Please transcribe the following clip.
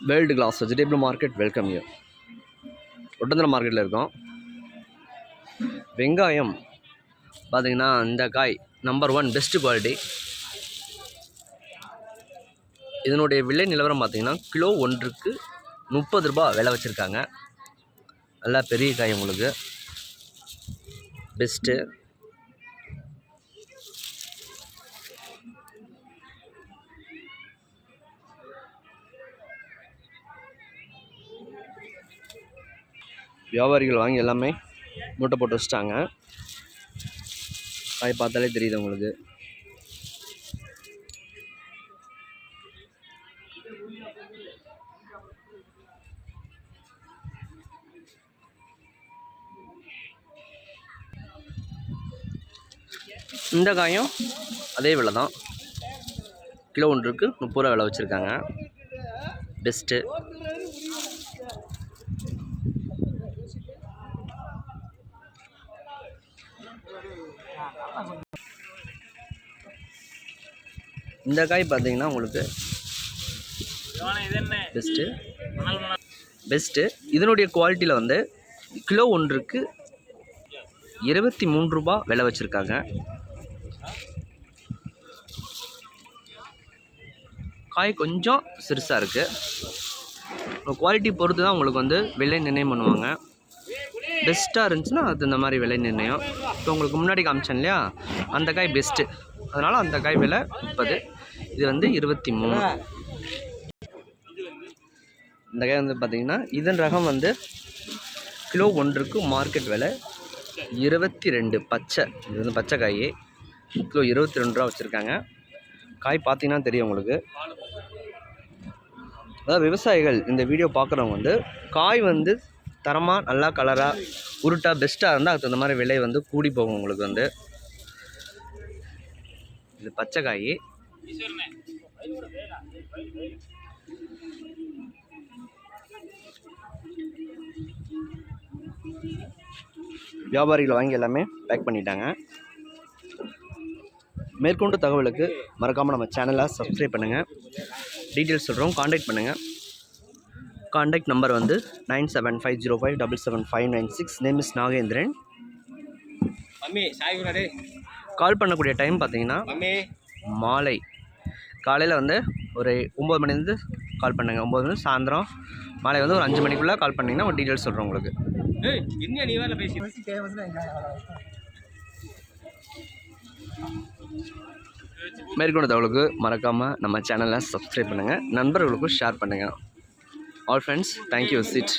World class vegetable market welcome you. ஒட்டந்தர மார்க்கெட்டில் இருக்கோம். வெங்காயம் பார்த்திங்கன்னா இந்த காய் நம்பர் 1 பெஸ்ட்டு குவாலிட்டி. இதனுடைய விலை நிலவரம் பார்த்திங்கன்னா கிலோ ஒன்றுக்கு 30 ரூபா விலை வச்சுருக்காங்க. நல்லா பெரிய காய், உங்களுக்கு பெஸ்ட்டு. வியாபாரிகள் வாங்கி எல்லாமே மூட்டை போட்டு வச்சிட்டாங்க. காய் பார்த்தாலே தெரியுது உங்களுக்கு. இந்த காயும் அதே விலை தான், கிலோ ஒன்றுக்கு 30 ரூபா விலை வச்சுருக்காங்க. பெஸ்ட்டு. இந்த காய் பார்த்தீங்கன்னா உங்களுக்கு பெஸ்ட்டு. இதனுடைய குவாலிட்டியில் வந்து கிலோ ஒன்றுக்கு 23 ரூபா விலை வச்சுருக்காங்க. காய் கொஞ்சம் சிறுசாக இருக்குது. குவாலிட்டி பொறுத்து தான் உங்களுக்கு வந்து விலை நிர்ணயம் பண்ணுவாங்க. பெஸ்ட்டாக இருந்துச்சுன்னா அது இந்த மாதிரி விலை நிர்ணயம். இப்போ உங்களுக்கு முன்னாடி காமிச்சேன் இல்லையா, அந்த காய் பெஸ்ட்டு, அதனால் அந்த காய் விலை 30. இது வந்து 23. இந்த காய் வந்து பார்த்திங்கன்னா இதன் ரகம் வந்து கிலோ ஒன்றுக்கு மார்க்கெட் விலை 22. பச்சை, இது வந்து பச்சை காய், கிலோ 22 ரூபா வச்சுருக்காங்க. காய் பார்த்தீங்கன்னா தெரியும் உங்களுக்கு. அதாவது விவசாயிகள் இந்த வீடியோ பார்க்குறவங்க வந்து காய் வந்து தரமாக நல்லா கலராக உருட்டாக பெஸ்ட்டாக இருந்தால் அதுக்கு தகுந்த மாதிரி விலை வந்து கூடி போகும் உங்களுக்கு வந்து. இது பச்சை காய். வியாபாரிகள் வாங்கி எல்லாமே பேக் பண்ணிட்டாங்க. மேற்கொண்டு தகவலுக்கு மறக்காமல் நம்ம சேனலை சப்ஸ்கிரைப் பண்ணுங்கள். டீட்டெயில்ஸ் சொல்கிறோம், காண்டாக்ட் பண்ணுங்கள். காண்டாக்ட் நம்பர் வந்து 9750577596. Name is Nagendran. கால் பண்ணக்கூடிய டைம் பார்த்தீங்கன்னா மாலை காலையில் வந்து ஒரு 9 மணிலேருந்து கால் பண்ணுங்கள். 9 மணி சாயந்தரம் மாலை வந்து ஒரு 5 மணிக்குள்ளே கால் பண்ணிங்கன்னா ஒரு டீட்டெயில்ஸ் சொல்கிறோம் உங்களுக்கு. மேற்கொண்ட தகவலுக்கு மறக்காமல் நம்ம சேனலை சப்ஸ்கிரைப் பண்ணுங்கள், நண்பர்களுக்கும் ஷேர் பண்ணுங்கள். All friends, thank you. விசிட்.